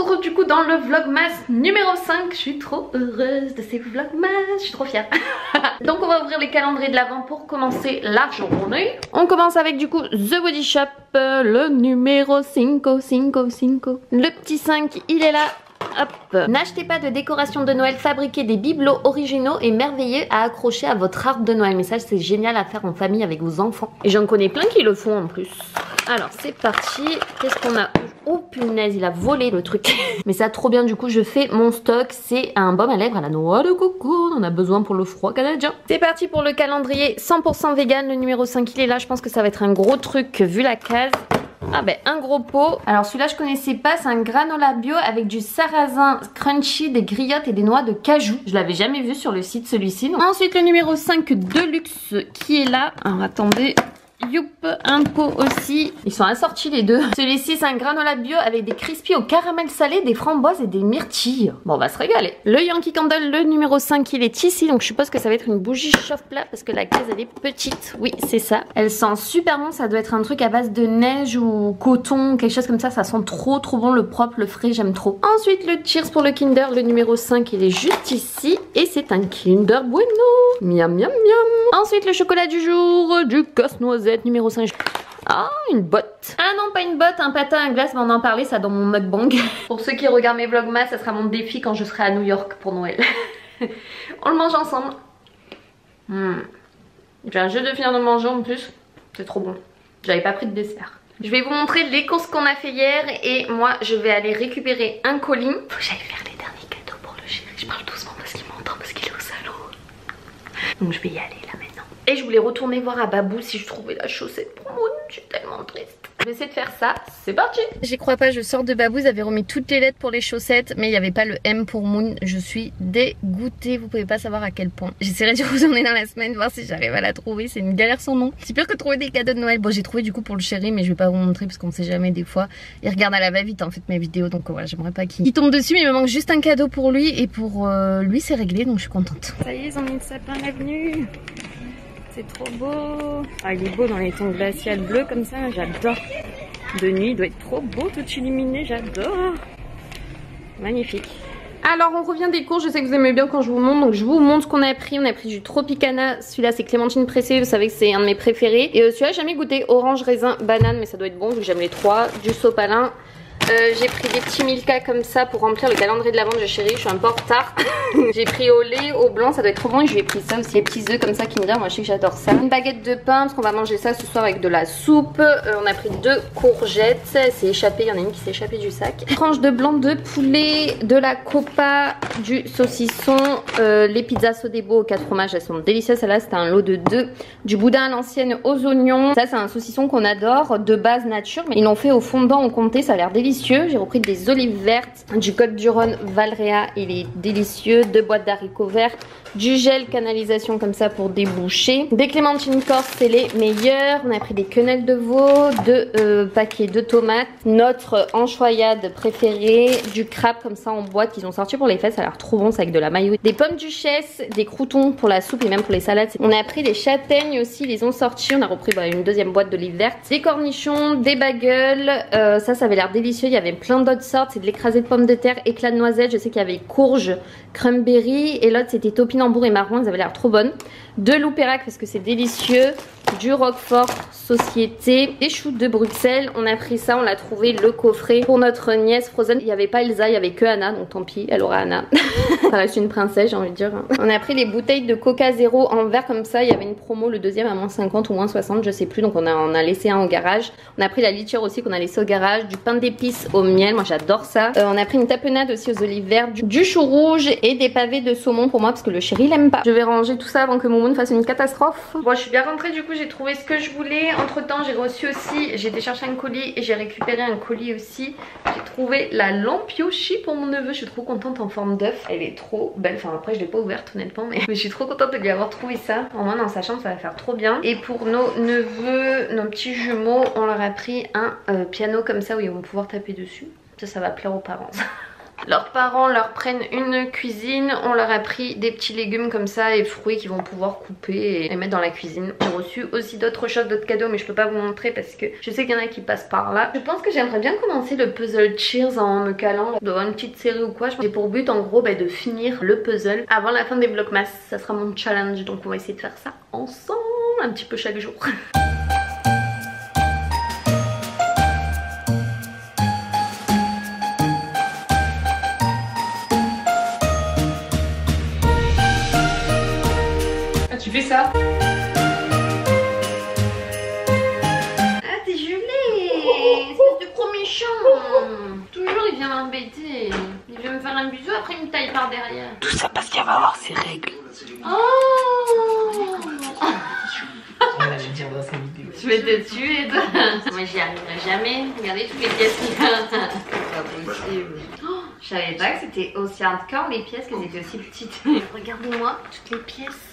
retrouve du coup dans le vlogmas numéro 5. Je suis trop heureuse de ces vlogmas, je suis trop fière. Donc on va ouvrir les calendriers de l'Avent pour commencer la journée. On commence avec du coup The Body Shop, le numéro 5. Le petit 5 il est là. Hop. N'achetez pas de décoration de Noël, fabriquez des bibelots originaux et merveilleux à accrocher à votre arbre de Noël. Mais ça c'est génial à faire en famille avec vos enfants. Et j'en connais plein qui le font en plus. Alors c'est parti. Qu'est-ce qu'on a? Oh punaise, il a volé le truc. Mais ça trop bien, du coup je fais mon stock. C'est un baume à lèvres à la noix de coco. On en a besoin pour le froid canadien. C'est parti pour le calendrier 100% vegan. Le numéro 5 il est là. Je pense que ça va être un gros truc vu la case. Ah ben un gros pot. Alors celui-là je connaissais pas, c'est un granola bio avec du sarrasin crunchy, des griottes et des noix de cajou. Je l'avais jamais vu sur le site celui-ci. Ensuite le numéro 5 Deluxe qui est là. Alors attendez. Youp, un pot aussi. Ils sont assortis les deux. Celui-ci c'est un granola bio avec des crispies au caramel salé, des framboises et des myrtilles. Bon on va se régaler. Le Yankee Candle, le numéro 5 il est ici. Donc je suppose que ça va être une bougie chauffe-plat parce que la case elle est petite. Oui c'est ça. Elle sent super bon. Ça doit être un truc à base de neige ou coton, quelque chose comme ça. Ça sent trop bon, le propre, le frais, j'aime trop. Ensuite le Cheers pour le Kinder, le numéro 5 il est juste ici. Et c'est un Kinder Bueno. Miam miam miam. Ensuite le chocolat du jour, du casse-noisette numéro 5. Ah, une botte. Ah non, pas une botte, un patin à glace, mais on en parlait ça dans mon mukbang. Pour ceux qui regardent mes vlogmas, ça sera mon défi quand je serai à New York pour Noël. On le mange ensemble. J'ai un jeu de finir de manger en plus. C'est trop bon. J'avais pas pris de dessert. Je vais vous montrer les courses qu'on a fait hier et moi je vais aller récupérer un colis. Faut que j'aille faire les derniers cadeaux pour le chéri. Je parle doucement parce qu'il m'entend, parce qu'il est au salon. Donc je vais y aller là maintenant. Et je voulais retourner voir à Babou si je trouvais la chaussette pour Moon. Je suis tellement triste. Je vais essayer de faire ça. C'est parti. J'y crois pas, je sors de Babou. Ils avaient remis toutes les lettres pour les chaussettes, mais il n'y avait pas le M pour Moon. Je suis dégoûtée. Vous pouvez pas savoir à quel point. J'essaierai d'y retourner dans la semaine, voir si j'arrive à la trouver. C'est une galère sans nom. C'est pire que trouver des cadeaux de Noël. Bon, j'ai trouvé du coup pour le chéri, mais je vais pas vous montrer parce qu'on sait jamais des fois. Il regarde à la va-vite en fait mes vidéos, donc voilà, j'aimerais pas qu'il tombe dessus. Mais il me manque juste un cadeau pour lui et pour lui c'est réglé, donc je suis contente. Ça y est, ils ont mis le sapin à l'avenue. C'est trop beau. Ah, il est beau dans les tons glaciales bleus comme ça, j'adore. De nuit, il doit être trop beau, tout illuminé, j'adore. Magnifique. Alors on revient des courses, je sais que vous aimez bien quand je vous montre, donc je vous montre ce qu'on a pris. On a pris du Tropicana, celui-là c'est clémentine pressée, vous savez que c'est un de mes préférés. Et celui-là j'ai jamais goûté, orange, raisin, banane, mais ça doit être bon vu que j'aime les trois. Du sopalin. J'ai pris des petits Milka comme ça pour remplir le calendrier de l'Avent de chéri. Je suis un peu en retard. J'ai pris au lait, au blanc, ça doit être trop bon. Et je lui ai pris ça aussi, les petits œufs comme ça qui me moi je sais que j'adore ça. Une baguette de pain parce qu'on va manger ça ce soir avec de la soupe. On a pris 2 courgettes, c'est échappé, il y en a une qui s'est échappée du sac. Tranche de blanc de poulet, de la copa, du saucisson, les pizzas Sodebo aux 4 fromages, elles sont délicieuses. Celle-là c'était un lot de 2. Du boudin à l'ancienne aux oignons. Ça c'est un saucisson qu'on adore, de base nature, mais ils l'ont fait au fondant au comté, ça a l'air délicieux. J'ai repris des olives vertes, du Côte du Rhône Valréa, il est délicieux, 2 boîtes d'haricots verts, du gel canalisation comme ça pour déboucher, des clémentines corse, c'est les meilleurs. On a pris des quenelles de veau, 2 paquets de tomates, notre anchoyade préférée, du crabe comme ça en boîte qu'ils ont sorti pour les fêtes, ça a l'air trop bon, c'est avec de la mayo, des pommes duchesse, des croutons pour la soupe et même pour les salades. On a pris des châtaignes aussi, ils les ont sortis. On a repris une 2e boîte d'olives vertes, des cornichons, des bagels, ça avait l'air délicieux. Il y avait plein d'autres sortes, c'est de l'écrasé de pommes de terre, éclat de noisette, je sais qu'il y avait courge, cranberry et l'autre c'était topinambour et marron, elles avaient l'air trop bonnes. De l'Oupérac parce que c'est délicieux, du Roquefort Société, des choux de Bruxelles. On a pris ça, on l'a trouvé le coffret pour notre nièce Frozen. Il n'y avait pas Elsa, il y avait que Anna, donc tant pis, elle aura Anna. Ça reste une princesse j'ai envie de dire. On a pris les bouteilles de Coca Zéro en verre comme ça, il y avait une promo, le deuxième à moins 50 ou moins 60 je sais plus, donc on a laissé un au garage. On a pris la litière aussi qu'on a laissé au garage, du pain d'épices au miel, moi j'adore ça. On a pris une tapenade aussi aux olives vertes, du chou rouge et des pavés de saumon pour moi parce que le chéri il aime pas. Je vais ranger tout ça avant que Momoun fasse une catastrophe. Bon je suis bien rentrée, du coup j'ai trouvé ce que je voulais. Entre temps j'ai reçu aussi, j'ai été chercher un colis et j'ai récupéré un colis aussi. J'ai trouvé la lampe Yoshi pour mon neveu, je suis trop contente, en forme d'œuf. Elle est trop belle, enfin après je l'ai pas ouverte honnêtement, mais je suis trop contente de lui avoir trouvé ça. Au moins dans sa chambre ça va faire trop bien. Et pour nos neveux, nos petits jumeaux, on leur a pris un piano comme ça où ils vont pouvoir taper dessus. Ça va plaire aux parents. Leurs parents leur prennent une cuisine, on leur a pris des petits légumes comme ça et fruits qu'ils vont pouvoir couper et mettre dans la cuisine. J'ai reçu aussi d'autres choses, d'autres cadeaux, mais je peux pas vous montrer parce que je sais qu'il y en a qui passent par là. Je pense que j'aimerais bien commencer le puzzle Cheers en me calant, d'avoir une petite série ou quoi. J'ai pour but en gros de finir le puzzle avant la fin des vlogmas. Ça sera mon challenge, donc on va essayer de faire ça ensemble un petit peu chaque jour. Tu fais ça? Ah t'es gelé, espèce de gros méchant. Toujours il vient m'embêter. Il vient me faire un bisou, après il me taille par derrière. Tout ça parce qu'elle va avoir ses règles. Oh On va le dire dans sa vidéo. Je vais te tuer toi. Moi j'y arriverai jamais. Regardez toutes les pièces qu'il y a. C'est pas possible. Oh, je savais pas que c'était aussi hardcore les pièces, qu'elles étaient aussi petites. Regardez-moi toutes les pièces.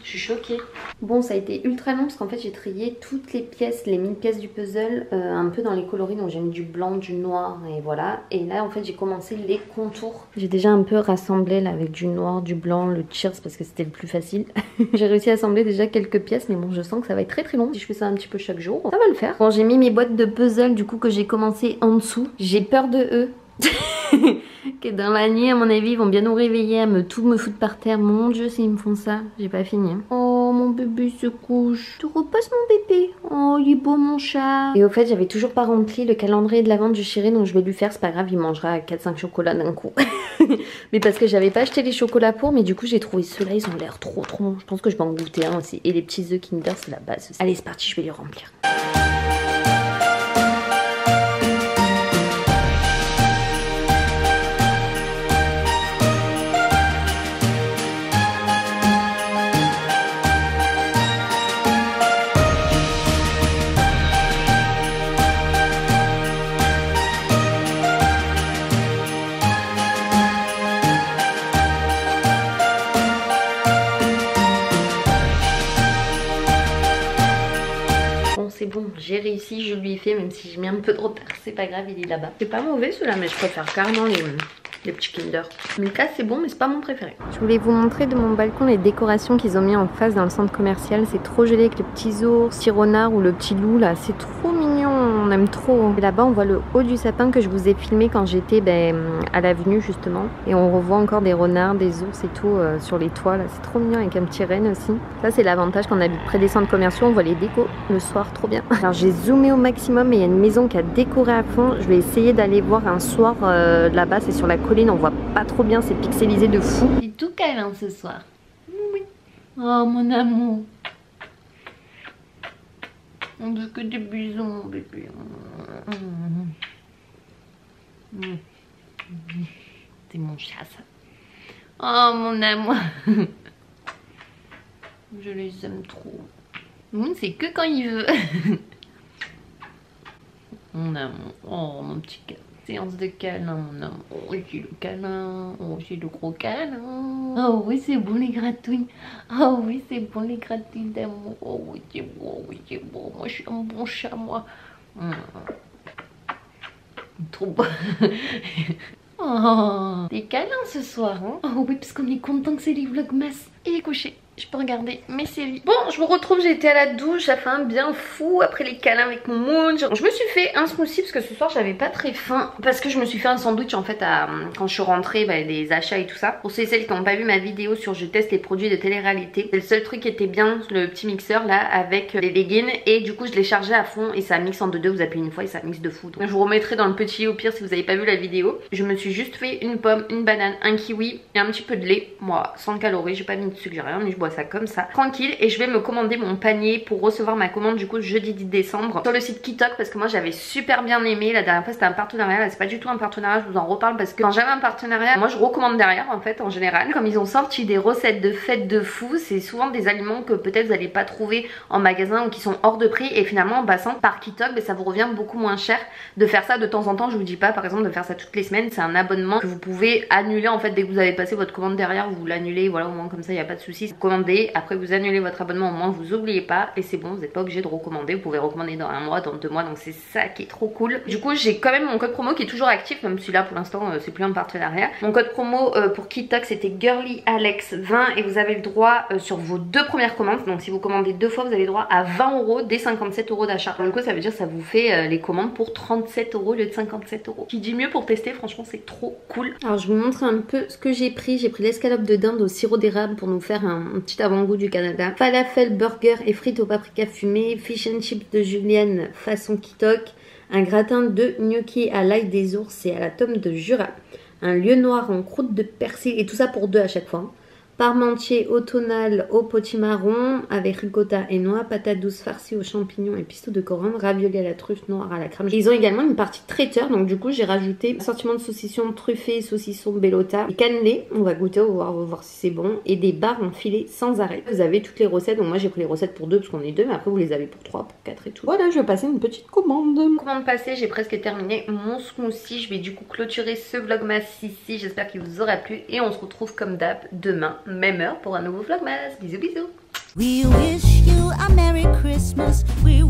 Je suis choquée. Bon, ça a été ultra long parce qu'en fait j'ai trié toutes les pièces, les 1000 pièces du puzzle un peu dans les coloris. Donc j'ai mis du blanc, du noir et voilà. Et là en fait j'ai commencé les contours. J'ai déjà un peu rassemblé là avec du noir, du blanc, le Cheers parce que c'était le plus facile. J'ai réussi à assembler déjà quelques pièces, mais bon je sens que ça va être très très long. Si je fais ça un petit peu chaque jour, ça va le faire. Bon, j'ai mis mes boîtes de puzzle du coup que j'ai commencé en dessous. J'ai peur de eux. Que dans la nuit à mon avis ils vont bien nous réveiller à tout me foutre par terre. Mon dieu s'ils me font ça, j'ai pas fini hein. Oh mon bébé se couche, tu repasses mon bébé. Oh il est beau mon chat. Et au fait j'avais toujours pas rempli le calendrier de l'avant du chéri, donc je vais lui faire, c'est pas grave, il mangera 4-5 chocolats d'un coup. Mais parce que j'avais pas acheté les chocolats pour, mais du coup j'ai trouvé ceux-là, ils ont l'air trop bons. Je pense que je vais en goûter un aussi. Et les petits œufs Kinder c'est la base aussi. Allez c'est parti, je vais les remplir. C'est bon, j'ai réussi, je lui ai fait, même si j'ai mis un peu de retard, c'est pas grave, il est là-bas. C'est pas mauvais ceux-là, mais je préfère carrément les petits Kinder. Milka c'est bon, mais c'est pas mon préféré. Je voulais vous montrer de mon balcon les décorations qu'ils ont mis en face dans le centre commercial. C'est trop joli avec les petits ours, petit renard ou le petit loup là, c'est trop mignon, on aime trop. Et là-bas on voit le haut du sapin que je vous ai filmé quand j'étais à l'avenue justement. Et on revoit encore des renards, des ours et tout sur les toits là, c'est trop mignon avec un petit renne aussi. Ça c'est l'avantage quand on habite près des centres commerciaux, on voit les décos le soir, trop bien. Alors j'ai zoomé au maximum et il y a une maison qui a décoré à fond. Je vais essayer d'aller voir un soir là-bas, c'est sur la colline, on voit pas trop bien, c'est pixelisé de fou. Il est tout câlin ce soir. Oui. Oh mon amour. On veut que des bisous mon bébé. C'est mon chat ça. Oh mon amour. Je les aime trop. C'est que quand il veut. Mon amour. Oh mon petit gars. Séance de câlin, mon amour. Oh j'ai le câlin. Oh j'ai le gros câlin. Oh oui c'est bon les gratouilles. Oh oui c'est bon les gratouilles d'amour. Oh oui c'est bon, oui c'est bon. Moi je suis un bon chat moi. Trop beau. Oh, des câlins ce soir hein. Oh oui parce qu'on est content que c'est les vlogmas. Il est couché, je peux regarder mes séries. Bon je vous retrouve, j'ai été à la douche, ça fait un bien fou après les câlins avec mon moon. Je me suis fait un smoothie parce que ce soir j'avais pas très faim. Parce que je me suis fait un sandwich en fait quand je suis rentrée, les achats et tout ça. Pour celles qui n'ont pas vu ma vidéo sur je teste les produits de télé-réalité, c'est le seul truc qui était bien, le petit mixeur là avec les leggings. Et du coup je l'ai chargé à fond et ça mixe en 2-2, vous appuyez une fois et ça mixe de fou. Donc je vous remettrai dans le petit au pire si vous avez pas vu la vidéo. Je me suis juste fait une pomme, une banane, un kiwi et un petit peu de lait. Moi 100 calories, j'ai pas mis de sucre, j'ai rien, mais je bois ça comme ça tranquille. Et je vais me commander mon panier pour recevoir ma commande du coup jeudi 10 décembre sur le site Kitok parce que moi j'avais super bien aimé. La dernière fois c'était un partenariat, là c'est pas du tout un partenariat, je vous en reparle parce que quand j'avais un partenariat moi je recommande derrière en fait en général. Comme ils ont sorti des recettes de fête de fou, c'est souvent des aliments que peut-être vous n'allez pas trouver en magasin ou qui sont hors de prix et finalement en passant par Kitok ça vous revient beaucoup moins cher de faire ça de temps en temps. Je vous dis pas par exemple de faire ça toutes les semaines, c'est un abonnement que vous pouvez annuler en fait dès que vous avez passé votre commande derrière, vous l'annulez, voilà au moins comme ça il n'y a pas de soucis. Vous commandez. Après vous annulez votre abonnement, au moins vous oubliez pas et c'est bon, vous n'êtes pas obligé de recommander. Vous pouvez recommander dans 1 mois, dans 2 mois, donc c'est ça qui est trop cool. Du coup j'ai quand même mon code promo qui est toujours actif, même si là pour l'instant c'est plus un partenariat. Mon code promo pour KitTok c'était GirlyAlex20 et vous avez le droit sur vos 2 premières commandes. Donc si vous commandez 2 fois vous avez le droit à 20 € dès 57 € d'achat. Du coup ça veut dire que ça vous fait les commandes pour 37 € au lieu de 57 €. Qui dit mieux pour tester, franchement c'est trop cool. Alors je vous montre un peu ce que j'ai pris. J'ai pris l'escalope de dinde au sirop d'érable pour nous faire un petit avant-goût du Canada. Falafel, burger et frites au paprika fumé. Fish and chips de Julienne façon KitTok. Un gratin de gnocchi à l'ail des ours et à la tome de Jura. Un lieu noir en croûte de persil et tout ça pour 2 à chaque fois. Parmentier automnal au potimarron avec ricotta et noix, patates douces farcies aux champignons et pistou de coriandre, ravioli à la truffe noire à la crème. Et ils ont également une partie traiteur, donc du coup j'ai rajouté assortiment de saucissons truffés, saucissons bellota et cannelés. On va goûter, on va voir si c'est bon. Et des barres en filet sans arrêt. Vous avez toutes les recettes, donc moi j'ai pris les recettes pour 2 parce qu'on est 2, mais après vous les avez pour 3, pour 4 et tout. Voilà, je vais passer une petite commande. Commande passée, j'ai presque terminé mon smoothie. Je vais du coup clôturer ce vlogmas ici. J'espère qu'il vous aura plu et on se retrouve comme d'hab demain. Même heure pour un nouveau vlogmas. Bisous bisous. We wish you a Merry Christmas. We